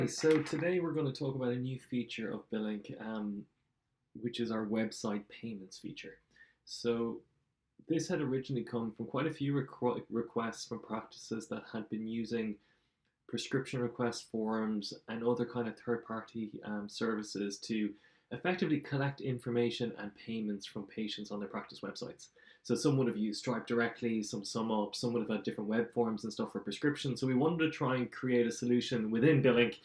So today we're going to talk about a new feature of Billink, which is our website payments feature. So this had originally come from quite a few requests from practices that had been using prescription request forms and other kind of third-party services to effectively collect information and payments from patients on their practice websites. So some would have used Stripe directly, some SumUp, some would have had different web forms and stuff for prescription. So we wanted to try and create a solution within Billink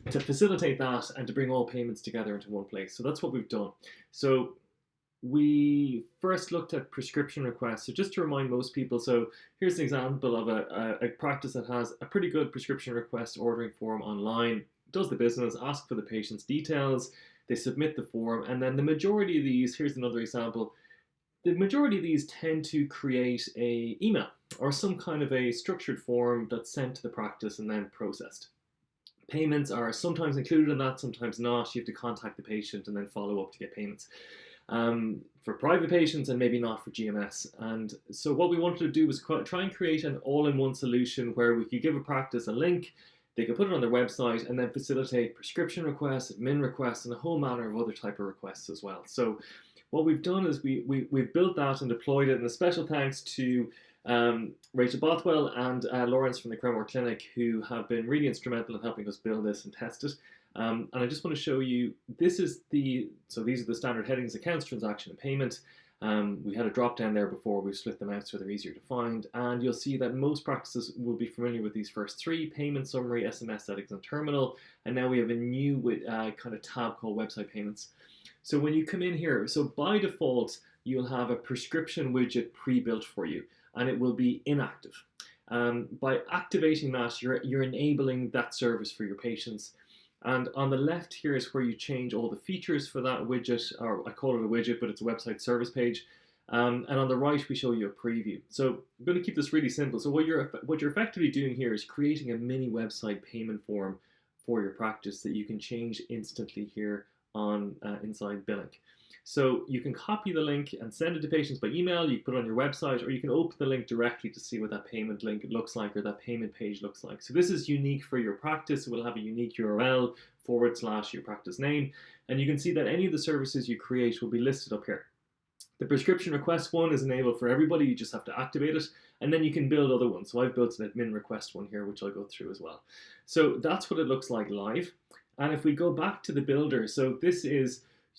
to facilitate that and to bring all payments together into one place. So that's what we've done. So we first looked at prescription requests. So just to remind most people, so here's an example of a practice that has a pretty good prescription request ordering form online, does the business, asks for the patient's details, they submit the form, and then the majority of these, here's another example, the majority of these tend to create a email or some kind of a structured form that's sent to the practice and then processed. Payments are sometimes included in that, sometimes not. You have to contact the patient and then follow up to get payments. For private patients and maybe not for GMS. And so what we wanted to do was try and create an all-in-one solution where we could give a practice a link, they could put it on their website and then facilitate prescription requests, admin requests, and a whole manner of other type of requests as well. So what we've done is we've built that and deployed it, and a special thanks to Rachel Bothwell and Lawrence from the Cremor Clinic, who have been really instrumental in helping us build this and test it. And I just want to show you, these are the standard headings: accounts, transaction, and payment. We had a drop down there before, we've split them out so they're easier to find. And you'll see that most practices will be familiar with these first three: payment summary, SMS settings, and terminal. And now we have a new kind of tab called website payments. So when you come in here, so by default, you'll have a prescription widget pre-built for you, and it will be inactive. By activating that, you're enabling that service for your patients. And on the left here is where you change all the features for that widget, or I call it a widget, but it's a website service page. And on the right, we show you a preview. So I'm going to keep this really simple. So what you're effectively doing here is creating a mini website payment form for your practice that you can change instantly here on inside Billink. So you can copy the link and send it to patients by email, you can put it on your website, or you can open the link directly to see what that payment link looks like or that payment page looks like. So this is unique for your practice. It will have a unique URL / your practice name, and you can see that any of the services you create will be listed up here. The prescription request one is enabled for everybody, you just have to activate it, and then you can build other ones. So I've built an admin request one here, which I'll go through as well. So that's what it looks like live. And if we go back to the builder, so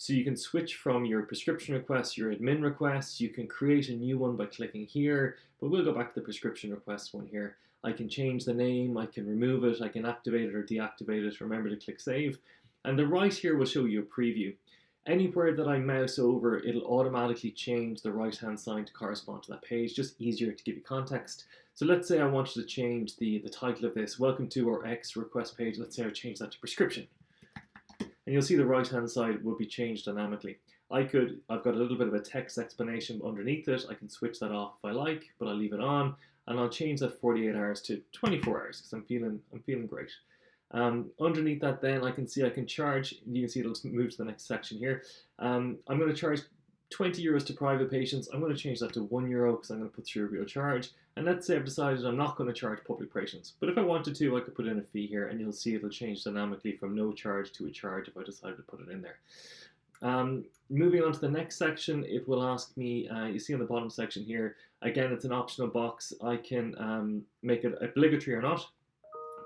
you can switch from your prescription requests, your admin requests, you can create a new one by clicking here, but we'll go back to the prescription request one here. I can change the name, I can remove it, I can activate it or deactivate it. Remember to click save. And the right here will show you a preview. Anywhere that I mouse over, it'll automatically change the right-hand side to correspond to that page, just easier to give you context. So let's say I wanted to change the title of this, welcome to our X request page. Let's say I change that to prescription. And you'll see the right-hand side will be changed dynamically. I've got a little bit of a text explanation underneath it. I can switch that off if I like, but I'll leave it on. And I'll change that 48 hours to 24 hours because I'm feeling great. Underneath that then I can charge, you can see it'll move to the next section here. I'm going to charge 20 euros to private patients. I'm going to change that to €1 because I'm going to put through a real charge. And let's say I've decided I'm not going to charge public patients. But if I wanted to, I could put in a fee here and you'll see it'll change dynamically from no charge to a charge if I decided to put it in there. Moving on to the next section, it will ask me, you see on the bottom section here, again, it's an optional box. I can make it obligatory or not.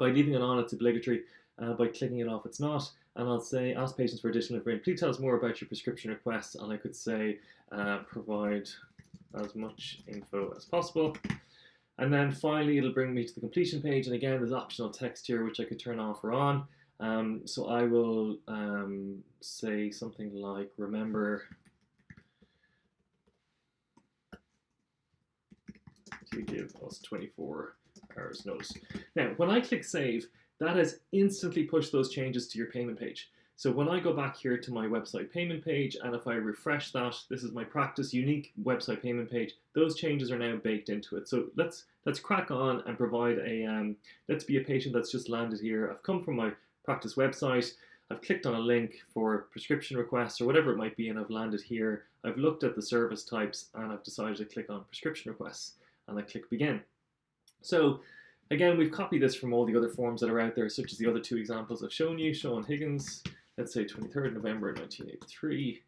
By leaving it on, it's obligatory. By clicking it off, it's not. And I'll say, ask patients for additional information. Please tell us more about your prescription requests. And I could say, provide as much info as possible. And then finally, it'll bring me to the completion page. And again, there's optional text here, which I could turn off or on. So I will say something like, remember to give us 24 hours notice. Now, when I click save, that has instantly pushed those changes to your payment page. So when I go back here to my website payment page, and if I refresh that, this is my practice unique website payment page, those changes are now baked into it. So let's crack on and provide let's be a patient that's just landed here. I've come from my practice website, I've clicked on a link for prescription requests or whatever it might be, and I've landed here. I've looked at the service types and I've decided to click on prescription requests, and I click begin. So Again, we've copied this from all the other forms that are out there, such as the other two examples I've shown you. Sean Higgins, let's say 23rd November 1983.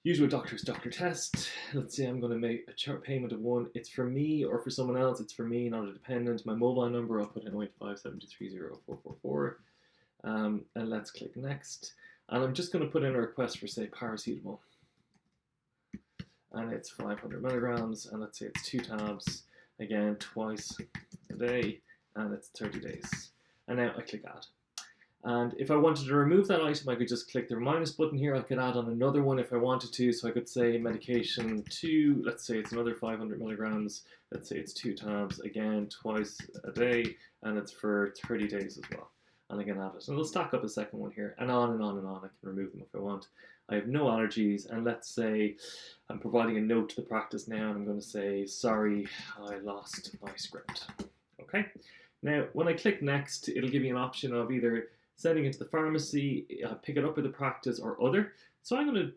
Usual doctor's doctor test. Let's say I'm going to make a chart payment of one. It's for me or for someone else. It's for me, not a dependent. My mobile number, I'll put in 085730444. And let's click next. And I'm just going to put in a request for, say, paracetamol. And it's 500 milligrams. And let's say it's 2 tabs. Again, twice a day. And it's 30 days. And now I click add. And if I wanted to remove that item, I could just click the minus button here. I could add on another one if I wanted to. So I could say medication 2, let's say it's another 500 milligrams. Let's say it's 2 tabs, again, twice a day, and it's for 30 days as well. And I can add it. And it'll stack up a second one here, and on and on and on. I can remove them if I want. I have no allergies, and let's say I'm providing a note to the practice now, and I'm going to say, sorry, I lost my script. Okay. Now, when I click next, it'll give me an option of either sending it to the pharmacy, pick it up with the practice, or other. So I'm going to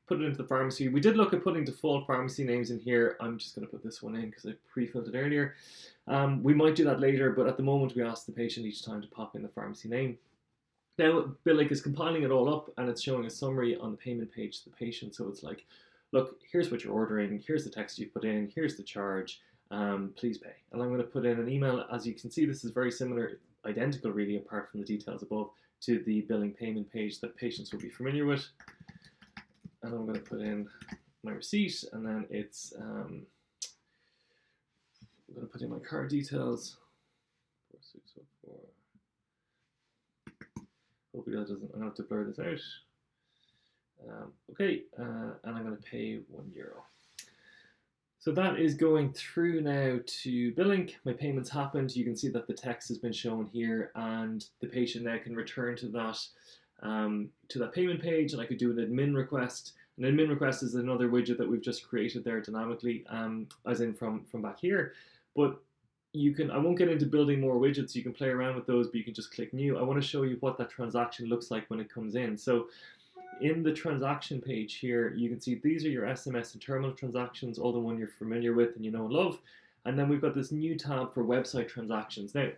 put it into the pharmacy. We did look at putting default pharmacy names in here. I'm just going to put this one in because I pre-filled it earlier. We might do that later, but at the moment we ask the patient each time to pop in the pharmacy name. Now, Billing is compiling it all up, and it's showing a summary on the payment page to the patient. So it's like, look, here's what you're ordering, here's the text you put in, here's the charge, please pay. And I'm going to put in an email. As you can see, this is very similar, identical really, apart from the details above, to the billing payment page that patients will be familiar with. And I'm going to put in my receipt, and then it's I'm going to put in my card details. 4604. Hopefully that doesn't, I'm going to have to blur this out. Okay, and I'm going to pay €1. So that is going through now to billing. My payment's happened. You can see that the text has been shown here, and the patient now can return to that payment page, and I could do an admin request. An admin request is another widget that we've just created there dynamically, as in from back here. But you can, I won't get into building more widgets. You can play around with those, but you can just click new. I want to show you what that transaction looks like when it comes in. So in the transaction page here, you can see these are your SMS and terminal transactions, all the one you're familiar with and you know and love. And then we've got this new tab for website transactions. Now,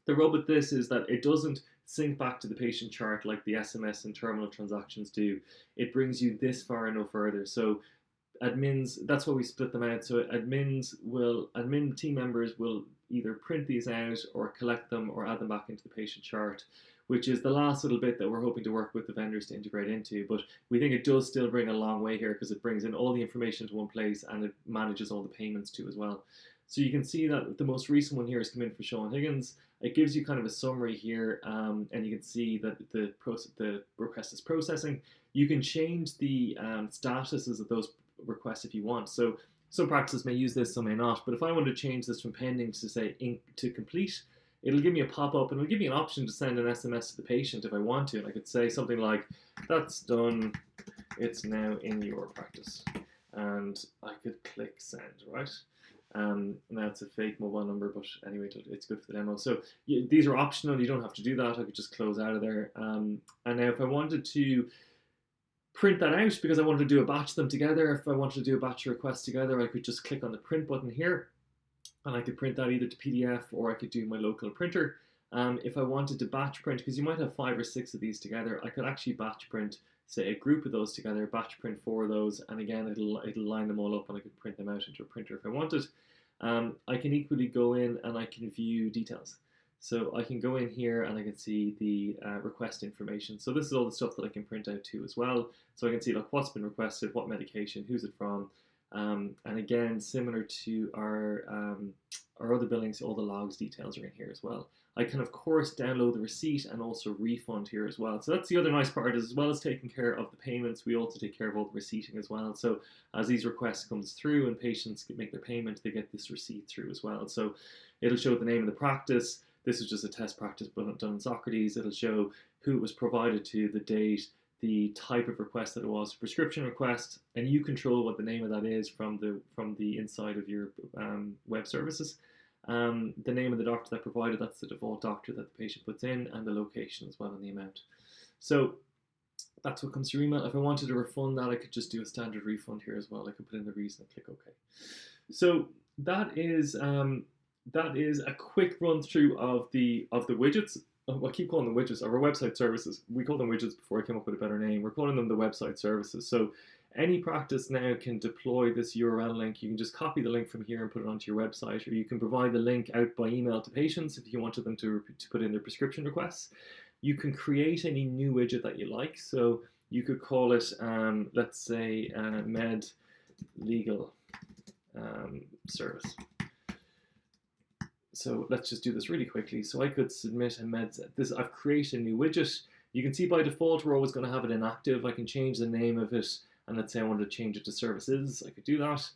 the rub with this is that it doesn't sync back to the patient chart like the SMS and terminal transactions do. It brings you this far and no further. So admins, that's why we split them out. So admin team members will either print these out or collect them or add them back into the patient chart, which is the last little bit that we're hoping to work with the vendors to integrate into. But we think it does still bring a long way here because it brings in all the information to one place and it manages all the payments too as well. So you can see that the most recent one here has come in for Sean Higgins. It gives you kind of a summary here, and you can see that the request is processing. You can change the statuses of those requests if you want. So some practices may use this, some may not. But if I want to change this from pending to say to complete, it'll give me a pop-up and it'll give me an option to send an SMS to the patient if I want to. And I could say something like, that's done, it's now in your practice. And I could click send, right? Now it's a fake mobile number, but anyway, it's good for the demo. So these are optional, you don't have to do that. I could just close out of there. And now if I wanted to print that out, because I wanted to do a batch of them together, if I wanted to do a batch of requests together, I could just click on the print button here. And I could print that either to PDF or I could do my local printer. If I wanted to batch print, because you might have 5 or 6 of these together, I could actually batch print, say, a group of those together, batch print 4 of those, and again, it'll line them all up and I could print them out into a printer if I wanted. I can equally go in and I can view details. So I can go in here and I can see the request information. So this is all the stuff that I can print out too as well. So I can see like what's been requested, what medication, who's it from, and again, similar to our other billings, all the logs details are in here as well. I can, of course, download the receipt and also refund here as well. So that's the other nice part, is as well as taking care of the payments, we also take care of all the receipting as well. So as these requests comes through and patients make their payment, they get this receipt through as well. So it'll show the name of the practice. This is just a test practice done in Socrates. It'll show who it was provided to, the date, the type of request that it was, prescription request, and you control what the name of that is from the inside of your web services. The name of the doctor that provided, that's the default doctor that the patient puts in, and the location as well and the amount. So that's what comes through email. If I wanted to refund that, I could just do a standard refund here as well. I could put in the reason and click OK. So that is that is a quick run through of the widgets. I keep calling them widgets of our website services. We called them widgets before I came up with a better name. We're calling them the website services. So any practice now can deploy this URL link. You can just copy the link from here and put it onto your website, or you can provide the link out by email to patients if you wanted them to put in their prescription requests. You can create any new widget that you like. So you could call it, let's say, Med Legal Service. So let's just do this really quickly. So I could submit a med. I've created a new widget. You can see by default we're always going to have it inactive. I can change the name of it, and let's say I wanted to change it to services. I could do that.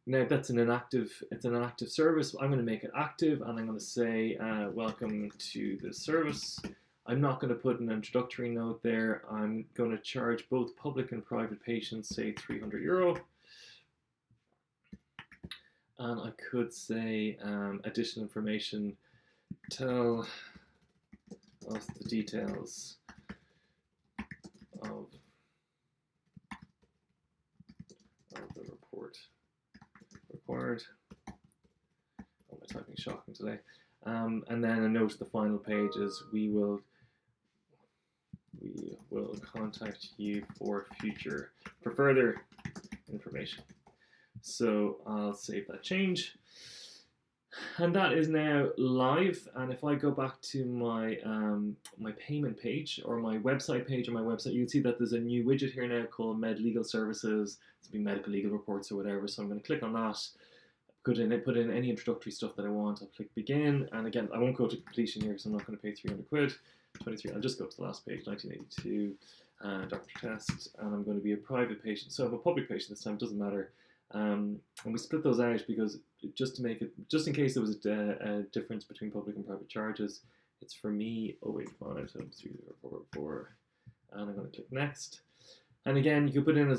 Now that's an inactive. It's an inactive service. I'm going to make it active, and I'm going to say welcome to the service. I'm not going to put an introductory note there. I'm going to charge both public and private patients, say €300. And I could say additional information, tell us the details of the report required. Oh, my typing shocking today. And then a note at the final page is we will contact you for further information. So I'll save that change, and that is now live. And if I go back to my my payment page or my website page on my website, you can see that there's a new widget here now called Med Legal Services. It's be medical legal reports or whatever. So I'm going to click on that. Put in any introductory stuff that I want. I'll click begin, and again I won't go to completion here because I'm not going to pay 300 quid. 23. I'll just go to the last page, 1982, doctor test, and I'm going to be a private patient. So I'm a public patient this time. Doesn't matter. And we split those out because just in case there was a difference between public and private charges, it's for me 085 times 3044, and I'm going to click next. And again, you can put in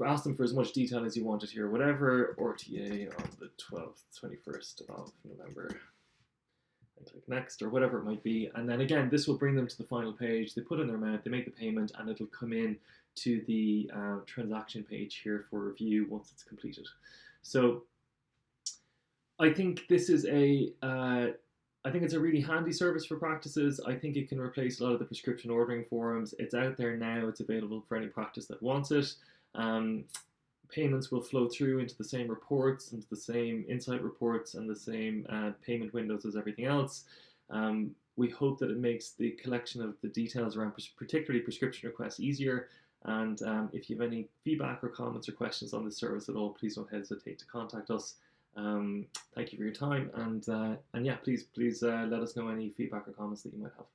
ask them for as much detail as you wanted here, whatever, RTA on the 21st of November. And click next or whatever it might be. And then again, this will bring them to the final page. They put in their amount, they make the payment, and it'll come in to the transaction page here for review once it's completed. So I think this is I think it's a really handy service for practices. I think it can replace a lot of the prescription ordering forums. It's out there now. It's available for any practice that wants it. Payments will flow through into the same reports, into the same insight reports, and the same payment windows as everything else. We hope that it makes the collection of the details around particularly prescription requests easier. And if you have any feedback or comments or questions on this service at all, please don't hesitate to contact us. Thank you for your time, and yeah, please let us know any feedback or comments that you might have.